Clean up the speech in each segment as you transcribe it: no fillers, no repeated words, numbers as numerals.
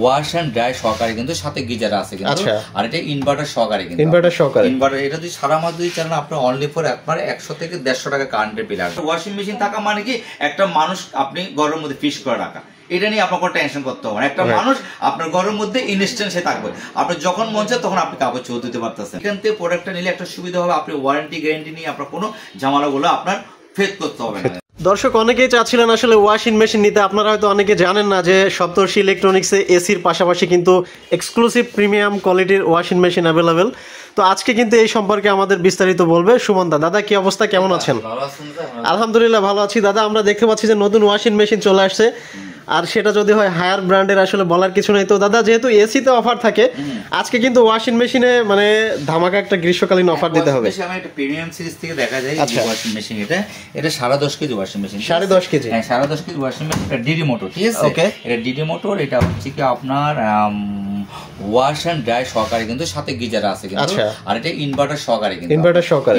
Wash and dry সহকারে কিন্তু সাথে গিজার আছে কিন্তু আর এটা ইনভার্টার সহকারে কিন্তু ইনভার্টার এটা যদি সারা মাস যদি চালান আপনার অনলি ফর একবারে 100 থেকে 150 টাকা কারেন্টের বিল আসবে। ওয়াশিং মেশিন থাকা মানে কি একটা মানুষ আপনি ঘরের মধ্যে ফিক্স করে রাখা, এটা নিয়ে আপনার কোনো টেনশন করতে হবে না। একটা মানুষ আপনার ঘরের মধ্যে ইনস্ট্যান্ট সে থাকবে, আপনি যখন মন চায় তখন আপনি কাপড় চোপড় দিতে পারতেছেন। এখান থেকে প্রোডাক্টটা নিলে একটা সুবিধা হবে, আপনি ওয়ারেন্টি গ্যারান্টি নিয়ে আপনার কোনো ঝামেলাগুলো আপনার ফেস করতে হবে না। দর্শক অনেকেই চাচ্ছিলেন আসলে ওয়াশিং মেশিন নিতে, আপনারা হয়তো অনেকে জানেন না যে সপ্তর্ষি ইলেকট্রনিক্সে এসির পাশাপাশি কিন্তু এক্সক্লুসিভ প্রিমিয়াম কোয়ালিটির ওয়াশিং মেশিন অ্যাভেলেবেল। তো আজকে কিন্তু এই সম্পর্কে আমাদের বিস্তারিত বলবে সুমন দা। দাদা কি অবস্থা, কেমন আছেন? আলহামদুলিল্লাহ ভালো আছি দাদা। আমরা দেখতে পাচ্ছি যে নতুন ওয়াশিং মেশিন চলে আসছে, আর সেটা যদি হয় হায়ার ব্র্যান্ডের, আসলে বলার কিছু নেই। তো দাদা যেহেতু এসিতে অফার থাকে, আজকে কিন্তু ওয়াশিং মেশিনে মানে ধামাকা একটা গ্রীষ্মকালীন অফার দিতে হবে। আমি একটা প্রিমিয়াম সিরিজ থেকে দেখা যায় এই ওয়াশিং মেশিন, এটা 10.5 কেজি ওয়াশিং মেশিন, 10.5 কেজি, হ্যাঁ 10.5 কেজি ওয়াশিং মেশিন। এটা ডিডি মোটর, ঠিক আছে? ওকে, এটা ডিডি মোটর। এটা হচ্ছে কি আপনার ওয়াশ এন্ড ড্রাই সহকারে কিন্তু সাথে গিজার আছে কিন্তু আর এটা ইনভার্টার সহকারে কিন্তু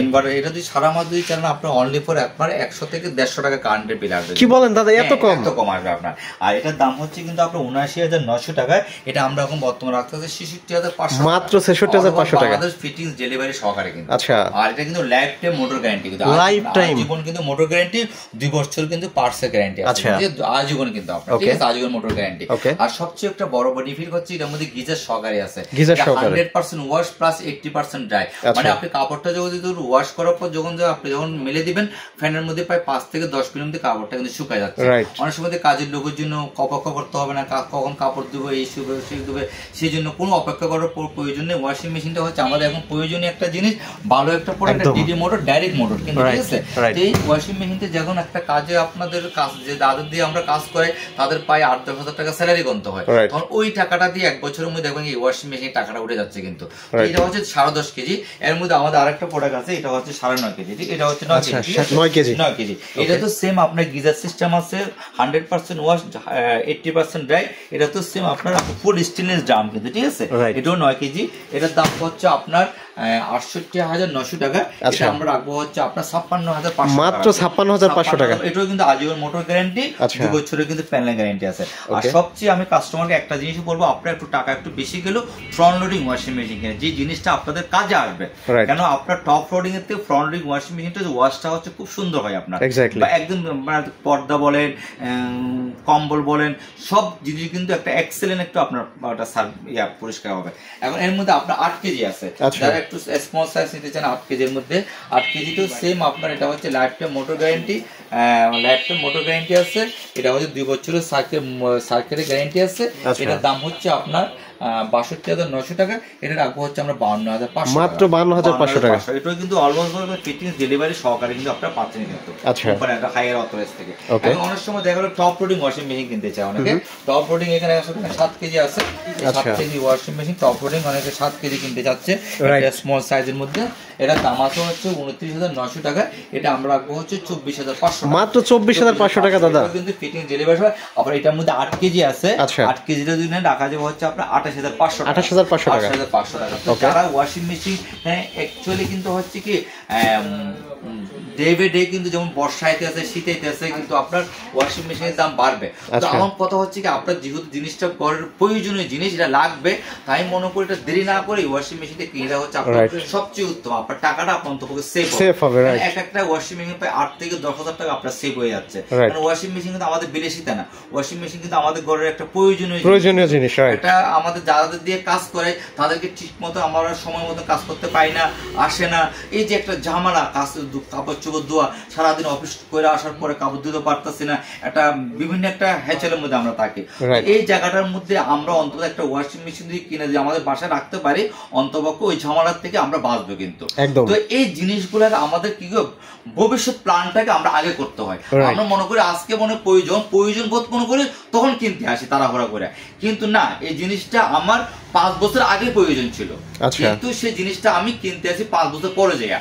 ইনভার্টার এটা যদি সারা মাস যদি চালান আপনার অনলি ফর একবারে 100 থেকে 150 টাকা কারেন্টের বিল আসবে। কি বলেন দাদা, এত কম? এত কম আসবে আপনার। আর এটার দাম হচ্ছে কিন্তু আপনার ৭৯,৯০০ টাকায়। এটা আমরা এখন বর্তমানে রাখতেছি ৬৬,৫০০, মাত্র ৬৬,৫০০ টাকা। আমাদের ফিটিংস ডেলিভারি সহকারে কিন্তু। আচ্ছা, আর এটা কিন্তু লাইফ টাইম মোটর গ্যারান্টি কিন্তু, লাইফ টাইম জীবন কিন্তু মোটর গ্যারান্টি, 2 বছর কিন্তু পার্টসের গ্যারান্টি আছে, আজীবন কিন্তু আপনার, ঠিক আছে? আজীবন মোটর গ্যারান্টি। আর সবচেয়ে একটা বড় বেনিফিট হচ্ছে এটার মধ্যে গিজার সহকারে আছে, 100% ওয়াশ প্লাস 80% ড্রাই। মানে আপনি কাপড়টা যখন ওয়াশ করার পর আপনি যখন মেলে দিবেন, ফ্যানের মধ্যে প্রায় 5 থেকে 10 মিনিট মধ্যে কাপড়টা কিন্তু শুকায় যাচ্ছে। অনেক সময় কাজের লোকের জন্য অপেক্ষা করতে হবে না, কখন কাপড় দেবো, এই দেবে, সেই জন্য কোনো অপেক্ষা করার প্রয়োজন নেই। ওয়াশিং মেশিনটা হচ্ছে আমাদের এখন প্রয়োজনীয় একটা জিনিস, ভালো একটা product, DD motor, direct motor কিন্তু, ঠিক আছে? এই ওয়াশিং মেশিনটা যখন একটা কাজে আপনাদের কাজ যে দাদা দিয়ে আমরা কাজ করে তাদের প্রায় 8-10 হাজার টাকা স্যালারি গুনতে হয়, তখন ওই টাকাটা দিয়ে 1 বছরের মধ্যে দেখবেন এই ওয়াশিং মেশিন টাকাটা উঠে যাচ্ছে কিন্তু। এটা হচ্ছে 10.5 কেজি। এর মধ্যে আমাদের আরেকটা প্রোডাক্ট আছে, এটা হচ্ছে 9.5 কেজি, এটা হচ্ছে 9 কেজি। এটা তো সেম আপনার গিজার সিস্টেম আছে, 100% ওয়াশ, 80% ড্রাই। এটা তো সেম আপনার ফুল স্টেনলেস ড্রাম কিন্তু, ঠিক আছে? এটাও 9 কেজি। এটার দাম হচ্ছে আপনার ৬৮,৯০০ টাকা। এটা আমরা রাখবো হচ্ছে আপনার ৫৬,৫০০, মাত্র ৫৬,৫০০ টাকা। এটাও কিন্তু আজীবন মোটর গ্যারান্টি, 2 বছরের কিন্তু প্যানেল গ্যারান্টি আছে। আর সবচেয়ে আমি কাস্টমারকে একটা জিনিস বলবো, আপনার একটু টাকা একটু বেশি গেলেও ফ্রন্ট লোডিং ওয়াশিং মেশিন কিনে, যে জিনিসটা আপনাদের কাজে আসবে। কেন আপনার টপ লোডিং এর থেকে ফ্রন্ট লোডিং ওয়াশিং মেশিনটা ওয়াশটা হচ্ছে খুব সুন্দর হয় আপনার, বা একদম পর্দা বলেন, কম্বল বলেন, সব জিনিস কিন্তু একটা এক্সেলেন্ট একটু আপনার পরিষ্কার হবে। এখন এর মধ্যে আপনার 8 কেজি আছে, যারা একটু স্মল সাইজ নিতে চান 8 কেজির মধ্যে, 8 কেজি তো সেম আপনার। এটা হচ্ছে লাইফ টাইম মোটর গ্যারান্টি, আছে। এটা হচ্ছে 2 বছরের সার্কেলের গ্যারান্টি আছে। এটার দাম হচ্ছে আপনার ৬২,৯০০ টাকা। এটা রাখবো হচ্ছে আমরা ৫২,৫০০, মাত্র ৫২,৫০০ টাকা। এটাও কিন্তু অলমোস্ট ফিটিংস ডেলিভারি সহকারে কিন্তু আপনারা পাচ্ছেন কিন্তু, একটা হাইয়ার অথরাইজ থেকে। এখন অনেক সময় দেখা গেলো টপ লোডিং ওয়াশিং মেশিন কিনতে চায় অনেকে। টপ লোডিং এখানে 7 কেজি আছে, 7 KG washing machine top loading অনেকে 7 কেজি কিনতে চাচ্ছে স্মল সাইজের মধ্যে। এটার দাম আছে হচ্ছে ২৯,৯০০ টাকা। এটা আমরা রাখবো হচ্ছে ২৪,৫০০, মাত্র ২৪,৫০০ টাকা দাদা। কিন্তু ফিটিং ডেলিভারি হয়। আবার এটার মধ্যে 8 কেজি আছে, 8 কেজিটা যদি রাখা যাবে হচ্ছে আপনার ২৮,৫০০ টাকা। ২৮,৫০০ টাকা। যারা ওয়াশিং মেশিন অ্যাকচুয়ালি কিন্তু হচ্ছে কি ডে বাই ডে কিন্তু, যেমন বর্ষা আইতে আছে, শীত আইতে আছে, কিন্তু আপনার ওয়াশিং মেশিনের দাম বাড়বে। তো আমার কথা হচ্ছে কি, আপনার যেহেতু জিনিসটা ঘরের প্রয়োজনীয় জিনিস, এটা লাগবে, তাই মনে করি এটা দেরি না করে ওয়াশিং মেশিনটা কিনে হচ্ছে আপনার সবচেয়ে উত্তম। আপনার টাকাটা আপনার অন্তপক্ষে সেভ হবে। একটা ওয়াশিং মেশিন প্রায় ৮ থেকে ১০ হাজার টাকা আপনার সেভ হয়ে যাচ্ছে। কারণ ওয়াশিং মেশিন কিন্তু আমাদের বিলাসিতা না, ওয়াশিং মেশিন কিন্তু আমাদের ঘরের একটা প্রয়োজনীয় জিনিস। এটা আমাদের যাদের দিয়ে কাজ করে তাদেরকে ঠিক মতো আমরা সময় মতো কাজ করতে পারি না, আসে না। এই যে একটা ঝামেলা, কাপড় চোপড় ধোয়া, সারাদিন অফিস করে আসার পরে কাপড় ধুতে পারতেছি না, একটা বিভিন্ন একটা হ্যাচেলের মধ্যে আমরা থাকি। এই জায়গাটার মধ্যে আমরা অন্তত একটা ওয়াশিং মেশিন দিয়ে কিনে দিয়ে আমাদের বাসায় রাখতে পারি, অন্তপক্ষে ওই ঝামেলার থেকে আমরা বাঁচবো কিন্তু। তো এই জিনিসগুলোর আমাদের কি ভবিষ্যৎ প্ল্যানটাকে আমরা আগে করতে হয়। আমরা মনে করি আজকে প্রয়োজন বোধ মনে করি তখন কিনতে আসি তাড়াহুড়া করে, কিন্তু না, এই জিনিসটা আমার 5 বছর আগে প্রয়োজন ছিল, কিন্তু সেই জিনিসটা আমি কিনতে আসি 5 বছর পরে যাই।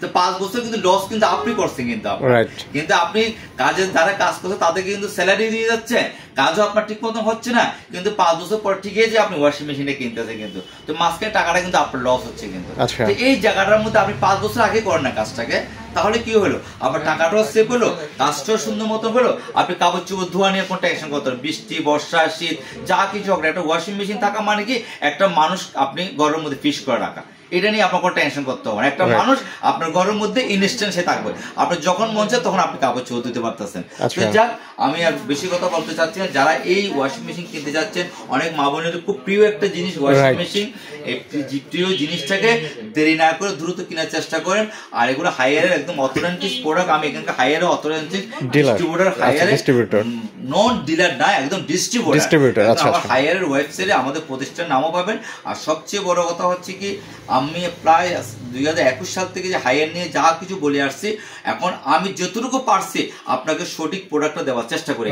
তো 5 বছর কিন্তু লস কিন্তু আপনি করছেন, কিন্তু আপনি কাজে যারা কাজ করছে তাদেরকে কিন্তু স্যালারি দিয়ে যাচ্ছে, কাজও আপনার ঠিক মতো হচ্ছে না, কিন্তু 5 বছর পর ঠিকই যে আপনি ওয়াশিং মেশিনে কিনতেছে, কিন্তু তো মাঝখানে টাকাটা কিন্তু আপনার লস হচ্ছে কিন্তু। তো এই জায়গাটার মধ্যে আপনি 5 বছর আগে করেন না কাজটাকে, তাহলে কি হলো, আপনার টাকাটাও সেভ হলো, কাজটাও সুন্দর মতো হলো, আপনি কাপড় চোপড় ধোয়া নিয়ে কোনো টেনশন করতে হবে, বৃষ্টি বর্ষা শীত যা কিছু হোক, একটা ওয়াশিং মেশিন থাকা মানে কি একটা মানুষ আপনি ঘরের মধ্যে ফিক্স করে রাখা, এটা নিয়ে আপনার কোনো টেনশন করতে হবে না। একটা মানুষ আপনার ঘরের মধ্যে ইনস্ট্যান্ট সে থাকবে, আপনার যখন মন চায় তখন আপনি কাপড় চোপড় দিতে পারতেছেন। তো যাক, আমি আর বেশি কথা বলতে চাচ্ছি না, যারা এই ওয়াশিং মেশিন কিনতে যাচ্ছেন, অনেক মা বোনের খুব প্রিয় একটা জিনিস ওয়াশিং মেশিন, এই প্রিয় জিনিসটাকে দেরি না করে দ্রুত কেনার চেষ্টা করেন। আর এগুলো হাইয়ারের একদম অথেন্টিক প্রোডাক্ট, আমি এখানকার হাইয়ারের অথেন্টিক ডিস্ট্রিবিউটর, হাইয়ারের নন ডিলার না, একদম ডিস্ট্রিবিউটর। আমার হাইয়ারের ওয়েবসাইটে আমাদের প্রতিষ্ঠানের নামও পাবেন। আর সবচেয়ে বড় কথা হচ্ছে কি, আমি প্রায় 2021 সাল থেকে যে হাইয়ার নিয়ে যা কিছু বলে আসছি, এখন আমি যতটুকু পারছি আপনাকে সঠিক প্রোডাক্টটা দেওয়ার চেষ্টা করি,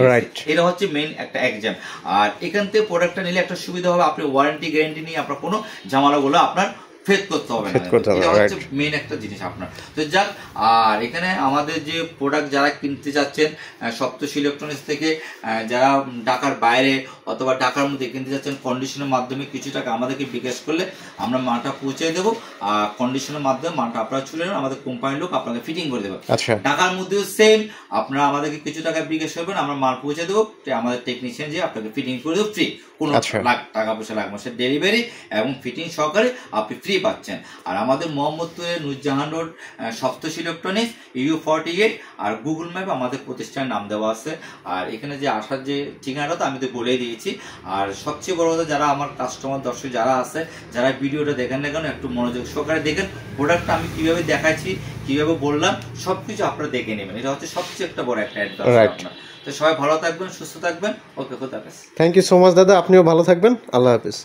এটা হচ্ছে মেইন একটা এক্সাম। আর এখান থেকে প্রোডাক্টটা নিলে একটা সুবিধা হবে, আপনি ওয়ারেন্টি গ্যারান্টি নিয়ে আপনার কোনো ঝামেলাগুলো আপনার ফেস করতে হবে না, এটা হচ্ছে মেইন একটা জিনিস আপনার। তো যাক, আর এখানে আমাদের যে প্রোডাক্ট যারা কিনতে যাচ্ছেন সপ্তর্ষি ইলেকট্রনিক্স থেকে, যারা ঢাকার বাইরে অথবা ঢাকার মধ্যে কিনতে যাচ্ছেন, কন্ডিশনের মাধ্যমে কিছু টাকা আমাদেরকে বিকাশ করলে আমরা মালটা পৌঁছে দেবো, আর কন্ডিশনের মাধ্যমে মালটা আপনারা চলে যাবেন, আমাদের কোম্পানির লোক আপনাকে ফিটিং করে দেবে। ঢাকার মধ্যেও সেম, আপনারা আমাদেরকে কিছু টাকা বিকাশ করবেন, আমরা মাল পৌঁছে দেবো, আমাদের টেকনিশিয়ান যে আপনাকে ফিটিং করে দেবো ফ্রি, কোনো টাকা পয়সা লাগবে, সে ডেলিভারি এবং ফিটিং সহকারে আপনি ফ্রি পাচ্ছেন। আর আমাদের মোহাম্মদপুরের নুরজাহান রোড সপ্তর্ষি ইলেকট্রনিক্স EU48, আর গুগল ম্যাপে আমাদের প্রতিষ্ঠানের নাম দেওয়া আছে। আর এখানে যে আসার যে ঠিকানাটা তো আমি তো বলেই দিয়েছি। আর সবচেয়ে বড় কথা, যারা আমার কাস্টমার দর্শক যারা আছে, যারা ভিডিওটা দেখেন না কেন, একটু মনোযোগ সহকারে দেখেন, প্রোডাক্টটা আমি কিভাবে দেখাচ্ছি, কিভাবে বললাম, সবকিছু আপনারা দেখে নেবেন, এটা হচ্ছে সবচেয়ে একটা বড় একটা অ্যাডভান্স আপনার। তো সবাই ভালো থাকবেন, সুস্থ থাকবেন, ওকে, খোদা হাফেজ। থ্যাংক ইউ সো মাচ দাদা, আপনিও ভালো থাকবেন, আল্লাহ হাফেজ।